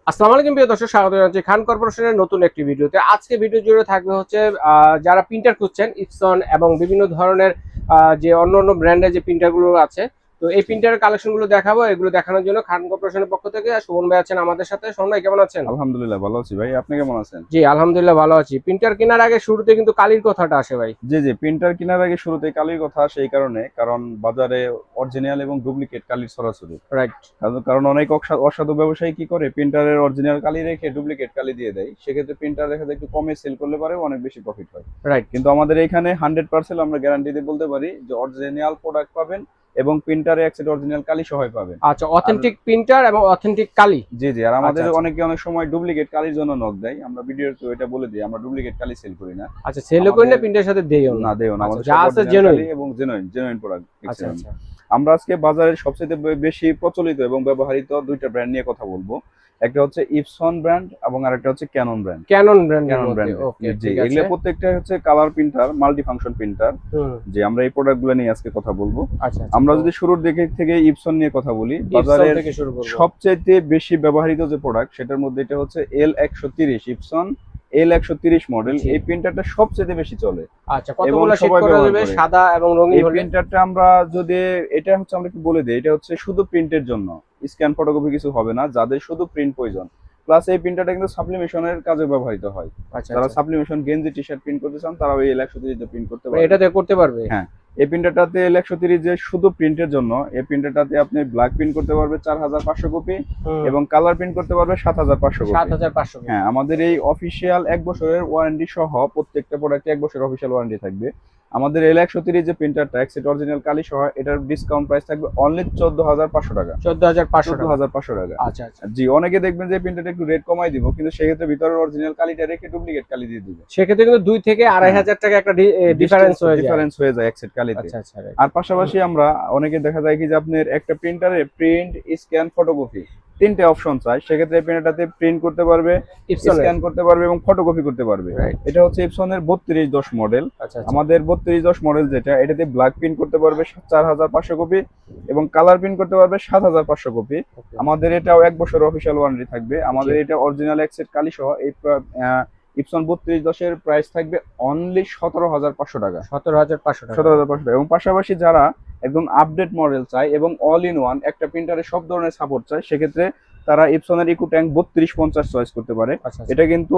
আসসালামু আলাইকুম প্রিয় দর্শক, স্বাগত জানাচ্ছি খান কর্পোরেশনের নতুন একটি ভিডিওতে। আজকে ভিডিও জুড়ে থাকবে হচ্ছে যারা প্রিন্টার খুঁজছেন ইপসন এবং বিভিন্ন ধরনের যে অন্য অন্য ব্র্যান্ডের যে প্রিন্টারগুলো আছে, তো এই প্রিন্টারের কালেকশনগুলো দেখাবো। এগুলো দেখানোর জন্য খান কর্পোরেশনের পক্ষ থেকে সুমন ভাই আছেন আমাদের সাথে। সুমন ভাই কেমন আছেন? আলহামদুলিল্লাহ ভালো আছি ভাই, আপনি কেমন আছেন? জি আলহামদুলিল্লাহ ভালো আছি। প্রিন্টার কেনার আগে শুরুতে কিন্তু কালির কথাটা আসে ভাই। জি, প্রিন্টার কেনার আগে শুরুতে কালির কথা আসে এই কারণে, কারণ বাজারে অরিজিনাল এবং ডুপ্লিকেট কালির ছড়াছড়ি। রাইট। কারণ অনেক অসাধু ব্যবসায়ী কি করে, প্রিন্টারের অরিজিনাল কালি রেখে ডুপ্লিকেট কালি দিয়ে দেয়। সেক্ষেত্রে প্রিন্টার দেখা যায় একটু কমে সেল করলে পারে, অনেক বেশি প্রফিট হয়। রাইট। কিন্তু আমাদের এখানে 100% আমরা গ্যারান্টি দিয়ে বলতে পারি যে অরিজিনাল প্রোডাক্ট পাবেন এবং প্রিন্টারে এক সেট অরিজিনাল কালি সহায় পাবেন। আচ্ছা, অথেন্টিক প্রিন্টার এবং অথেন্টিক কালি। জি, আর আমাদের আচ্ছা। অনেকে অনেক সময় ডুপ্লিকেট কালির জন্য নক দেয়। আমরা ভিডিওর তো এটা বলে দিই, আমরা ডুপ্লিকেট কালি সেল করি না। আচ্ছা, সেল করি না, প্রিন্টারের সাথে দেইও না। না, দেও না, আচ্ছা, আমাদের যা সব আছে অরিজিনাল জেনুইন। কালি এবং জেনুইন প্রোডাক্ট। আচ্ছা আচ্ছা। আমরা আজকে বাজারের সবচেয়ে বেশি প্রচলিত এবং ব্যবহৃত দুইটা ব্র্যান্ড নিয়ে কথা বলবো। একটা হচ্ছে ইপসন ব্র্যান্ড এবং আরেকটা হচ্ছে ক্যানন ব্র্যান্ড। ক্যানন ব্র্যান্ডের ক্যানন মধ্যে, ব্র্যান্ড, ওকে জি, ঠিক আছে। এগুলো প্রত্যেকটা হচ্ছে colour printer, multi function printer. যে আমরা এই প্রোডাক্টগুলো নিয়ে আজকে কথা বলবো। আচ্ছা, আমরা যদি শুরুর দিকে থেকে ইপসন নিয়ে কথা বলি, বাজারের থেকে শুরু করব। সবচেয়ে বেশি ব্যবহৃত যে প্রোডাক্ট, সেটার মধ্যে এটা হচ্ছে L130 ইপসন L130 মডেল। এই প্রিন্টারটা সবচেয়ে বেশি চলে। আচ্ছা, কতগুলো শেড করা যাবে? সাদা এবং রঙিন এই হলে প্রিন্টারটা আমরা যদি এটা হচ্ছে আমরা একটু বলে দিই, এটা হচ্ছে শুধু প্রিন্টের জন্য, স্ক্যান ফটোকপি কিছু হবে না, যাদের শুধু প্রিন্ট প্রয়োজন। প্লাস এই প্রিন্টারটা কিন্তু সাবলিমেশনের কাজে ব্যবহৃত হয়। আচ্ছা যারা আচ্ছা, সাবলিমেশন গেঞ্জি টি শার্ট প্রিন্ট করতে চান, তারা ওই L130 তে প্রিন্ট করতে পারবে। এটাতে করতে পারবে? হ্যাঁ, এই প্রিন্টারটাতে L130 যে শুধু প্রিন্টের জন্য, এই প্রিন্টারটাতে আপনি ব্ল্যাক প্রিন্ট করতে পারবে 4500 কপি এবং কালার প্রিন্ট করতে পারবে 7500 কপি। 7500। হ্যাঁ, আমাদের এই অফিসিয়াল 1 বছরের ওয়ারেন্টি সহ প্রত্যেকটা প্রোডাক্টে 1 বছরের অফিসিয়াল ওয়ারেন্টি থাকবে। আমাদের L130 যে প্রিন্টারটা এক সেট অরিজিনাল কালি সহ, এটার ডিসকাউন্ট প্রাইস থাকবে অনলি 14500 টাকা। 14500 টাকা। আচ্ছা আচ্ছা। জি, অনেকে দেখবেন যে প্রিন্টারটা একটু রেট কমাই দিব, কিন্তু সেক্ষেত্রে ভিতরের অরিজিনাল কালিটা রেখে ডুপ্লিকেট কালি দিয়ে দিবে। সেক্ষেত্রে কিন্তু 2 থেকে 2500 টাকা একটা ডিফারেন্স হয়ে যায় এক সেট কালিতে। আচ্ছা আচ্ছা। আর পাশাপাশি আমরা অনেকে দেখা যায় কি যে আপনার একটা প্রিন্টারে প্রিন্ট, স্ক্যান, ফটোকপি তিনটে অপশন চাই। সেক্ষেত্রে এই প্রিন্টারটাতে প্রিন্ট করতে পারবে, স্ক্যান করতে পারবে এবং ফটোকপি করতে পারবে। এটা হচ্ছে ইপসনের 3210 মডেল। আমাদের 3210 মডেল যেটা, এটাতে ব্ল্যাক প্রিন্ট করতে পারবে 4500 কপি এবং কালার প্রিন্ট করতে পারবে 7500 কপি। আমাদের এটাও 1 বছরের অফিসিয়াল ওয়ারেন্টি থাকবে। আমাদের এটা অরিজিনাল এক সেট কালি সহ এই ইপসন 3210 এর প্রাইস থাকবে অনলি 17500 টাকা। 17500 টাকা। 17500 টাকা। এবং পাশাপাশি যারা একদম আপডেট মডেল চায় এবং অল ইন ওয়ান একটা প্রিন্টারে সব ধরনের সাপোর্ট চায়, সেক্ষেত্রে তারা ইপসনের ইকোট্যাঙ্ক 3250 চয়েস করতে পারে। এটা কিন্তু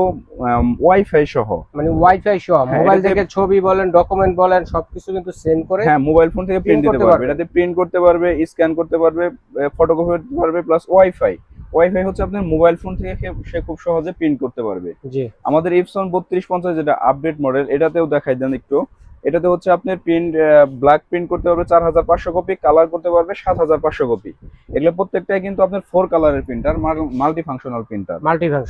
ওয়াইফাই সহ, মানে ওয়াইফাই সহ মোবাইল থেকে ছবি বলেন, ডকুমেন্ট বলেন, সবকিছু কিন্তু সেন্ড করে, হ্যাঁ, মোবাইল ফোন থেকে প্রিন্ট দিতে পারবে। এটাতে প্রিন্ট করতে পারবে, স্ক্যান করতে পারবে, ফটোকপি করতে পারবে, প্লাস ওয়াইফাই হচ্ছে আপনার মোবাইল ফোন থেকে সে খুব সহজে প্রিন্ট করতে পারবে। জি। আমাদের ইপসন 3250 যেটা আপডেট মডেল, এটাতেও দেখাই দেন একটু। এটাতে হচ্ছে আপনার প্রিন্ট, ব্ল্যাক প্রিন্ট করতে পারবে 4500 কপি, কালার করতে পারবে 7500 কপি। এগুলো প্রত্যেকটাই কিন্তু আপনার 4 কালারের প্রিন্টার, মাল্টি ফাংশনাল প্রিন্টার।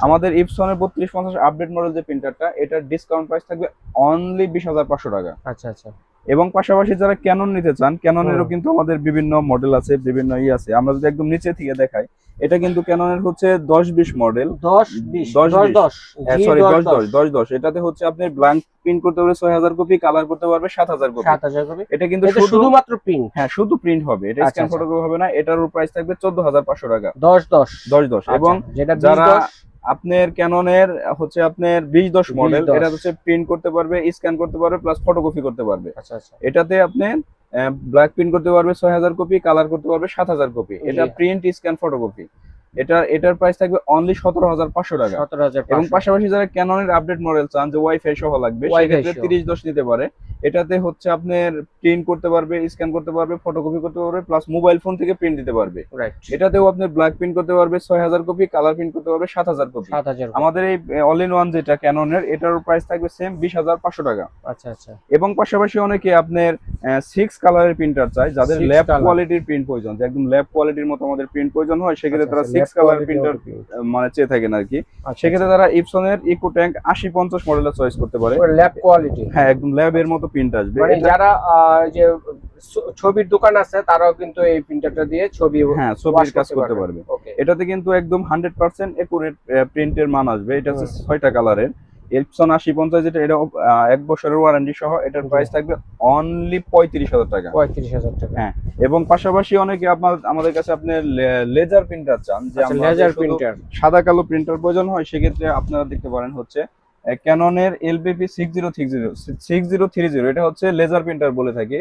আমাদের ইপসনের 3250 আপডেট মডেল যে প্রিন্টারটা, এটার ডিসকাউন্ট প্রাইস থাকবে অনলি 20500 টাকা। আচ্ছা আচ্ছা। এবং পাশাপাশি যারা ক্যানন নিতে চান, ক্যাননেরও কিন্তু আমাদের বিভিন্ন মডেল আছে, বিভিন্ন আছে। আমরা যদি একদম নিচে থেকে দেখাই, এটা কিন্তু ক্যাননের হচ্ছে 1020 মডেল। 1010 এটাতে হচ্ছে আপনি ব্ল্যাঙ্ক প্রিন্ট করতে পারবে 6000 কপি, কালার করতে পারবে 7000 কপি। এটা কিন্তু শুধুমাত্র প্রিন্ট। হ্যাঁ, শুধু প্রিন্ট হবে, এটা স্ক্যান ফটোকপি হবে না। এটার প্রাইস থাকবে 14500 টাকা। 1010। এবং যারা আপনার ক্যাননের হচ্ছে আপনার 2010 মডেল, এটা হচ্ছে প্রিন্ট করতে পারবে, স্ক্যান করতে পারবে, প্লাস ফটোকপি করতে পারবে। এটাতে আপনি ব্ল্যাক প্রিন্ট করতে পারবে 6000 কপি, কালার করতে পারবে 7000 কপি। এটা প্রিন্ট, স্ক্যান, ফটোকপি। এটার প্রাইস থাকবে অনলি 17500 টাকা। এবং পাশাপাশি যারা ক্যাননের আপডেট মডেল চান যে ওয়াইফাই সহ লাগবে, সেক্ষেত্রে 3010 নিতে পারে। এটাতে হচ্ছে আপনার প্রিন্ট করতে পারবে, স্ক্যান করতে পারবে, ফটোকপি করতে পারবে, প্লাস মোবাইল ফোন থেকে প্রিন্ট দিতে পারবে। এটাতেও আপনি ব্ল্যাক প্রিন্ট করতে পারবে 6000 কপি, কালার প্রিন্ট করতে পারবে 7000 কপি। আমাদের এই অল ইন ওয়ান যেটা ক্যাননের, এটার প্রাইস থাকবে সেম 20500 টাকা। আচ্ছা আচ্ছা। এবং পাশাপাশি অনেকে আপনার 6 কালারের প্রিন্টার চায়, যাদের ল্যাব কোয়ালিটির প্রিন্ট প্রয়োজন, যে একদম ল্যাব কোয়ালিটির মতো আমাদের প্রিন্ট প্রয়োজন হয়, সেক্ষেত্রে তারা 6 কালার প্রিন্টার মানে চেয়ে থাকেন আর কি। সেক্ষেত্রে তারা ইপসনের ইকোট্যাঙ্ক 8050 মডেলের চয়েস করতে পারে। ল্যাব কোয়ালিটি, হ্যাঁ, একদম ল্যাবের মতো প্রিন্ট আসবে। মানে যারা যে ছবির দোকান আছে, তারাও কিন্তু এই প্রিন্টারটা দিয়ে ছবির কাজ করতে পারবে। এটাতে কিন্তু একদম 100% একুরেট প্রিন্টের মান আসবে। এটা হচ্ছে 6টা কালারের। এপসন 8050 যেটা, এটা 1 বছরের ওয়ারেন্টি সহ, এটার প্রাইস থাকবে অনলি 35,000 টাকা। 35,000 টাকা। হ্যাঁ, এবং পাশাপাশি অনেকে আমাদের কাছে আপনি লেজার প্রিন্টার চান, যে আমরা লেজার প্রিন্টার সাদা কালো প্রিন্টার প্রয়োজন হয়, সেক্ষেত্রে আপনারা দেখতে পারেন হচ্ছে ক্যাননের এলবিপি 6030, এটা হচ্ছে লেজার প্রিন্টার বলে থাকি।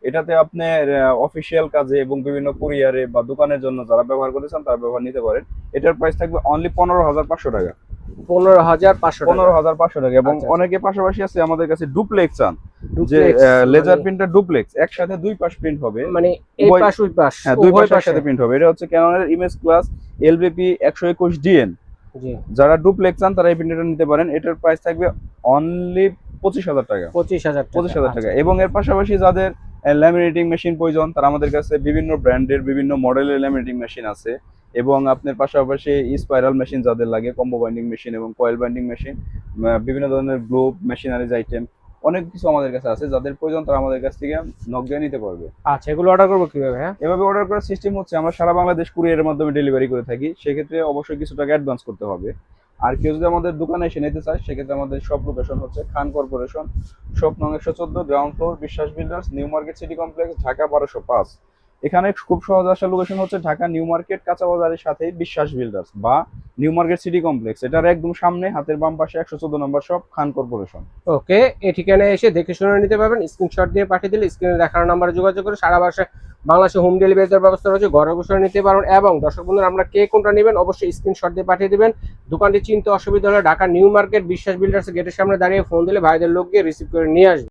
এটাতে আপনার অফিসিয়াল কাজে এবং বিভিন্ন কুরিয়ারে বা দোকানের জন্য যারা ব্যবহার করতেছেন তারা ব্যবহার নিতে পারেন। এটার প্রাইস থাকবে অনলি 15,500 টাকা। 15,500 টাকা। এবং অনেকে পাশাপাশি আছে আমাদের কাছে ডুপ্লেক্স চান, যে লেজার প্রিন্টার ডুপ্লেক্স, একসাথে দুই পাশ প্রিন্ট হবে, মানে এই পাশ ওই পাশ, হ্যাঁ দুই পাশ একসাথে প্রিন্ট হবে। এটা হচ্ছে ক্যাননের ইমেজ ক্লাস এলবিপি 121 ডিএন। যারা ডুপ্লেক্স চান তারা এই প্রিন্টারটা নিতে পারেন। এটার প্রাইস থাকবে অনলি 25,000 টাকা। 25,000 টাকা। এবং এর পাশাপাশি যাদের ল্যামিনেটিং মেশিন প্রয়োজন, তারা আমাদের কাছে বিভিন্ন ব্র্যান্ডের বিভিন্ন মডেলের ল্যামিনেটিং মেশিন আছে। এবং আপনার পাশাপাশি স্পাইরাল মেশিন যাদের লাগে, কম্বো বাইন্ডিং মেশিন এবং কয়েল বাইন্ডিং মেশিন, বিভিন্ন ধরনের গ্লোব মেশিনারিজ আইটেম, অনেক কিছু আমাদের কাছে আছে। যাদের প্রয়োজন তারা আমাদের কাছ থেকে নক দিয়ে নিতে পারবে। আচ্ছা, এগুলো অর্ডার করবো কিভাবে? হ্যাঁ, এভাবে অর্ডার করার সিস্টেম হচ্ছে, আমরা সারা বাংলাদেশ কুরিয়ারের মাধ্যমে ডেলিভারি করে থাকি। সেক্ষেত্রে অবশ্যই কিছু টাকা অ্যাডভান্স করতে হবে। আর কেউ যদি আমাদের দোকানে এসে নিতে চায়, সেক্ষেত্রে আমাদের শপ লোকেশন হচ্ছে খান কর্পোরেশন, শপ নং 114, গ্রাউন্ড ফ্লোর, বিশ্বাস builders, new market city complex, Dhaka 1205। এখানে খুব সহজ আসার লোকেশন হচ্ছে ঢাকা নিউ মার্কেট কাঁচা বাজারের সাথে বিশ্বাস বিল্ডার্স বা নিউ মার্কেট সিটি কমপ্লেক্স, এটার একদম সামনে হাতের বাম পাশে 114 নম্বর শপ, খান কর্পোরেশন। ওকে, এই ঠিকানায় এসে দেখে শুনে নিতে পারবেন। স্ক্রিনশট দিয়ে পাঠিয়ে দিলে স্ক্রিনে দেখানো নাম্বারে যোগাযোগ করে সারা বাংলাদেশে হোম ডেলিভারির ব্যবস্থা রয়েছে, ঘরে বসে নিতে পারবেন। এবং দর্শক বন্ধুরা, আমরা কে কোনটা নেবেন অবশ্যই স্ক্রিনশট দিয়ে পাঠিয়ে দিবেন। দোকানটি চিনতে অসুবিধা হলে ঢাকা নিউ মার্কেট বিশ্বাস বিল্ডার্স গেটের সামনে দাঁড়িয়ে ফোন দিলে ভাইদের লোক গিয়ে রিসিভ করে নিয়ে আসবে।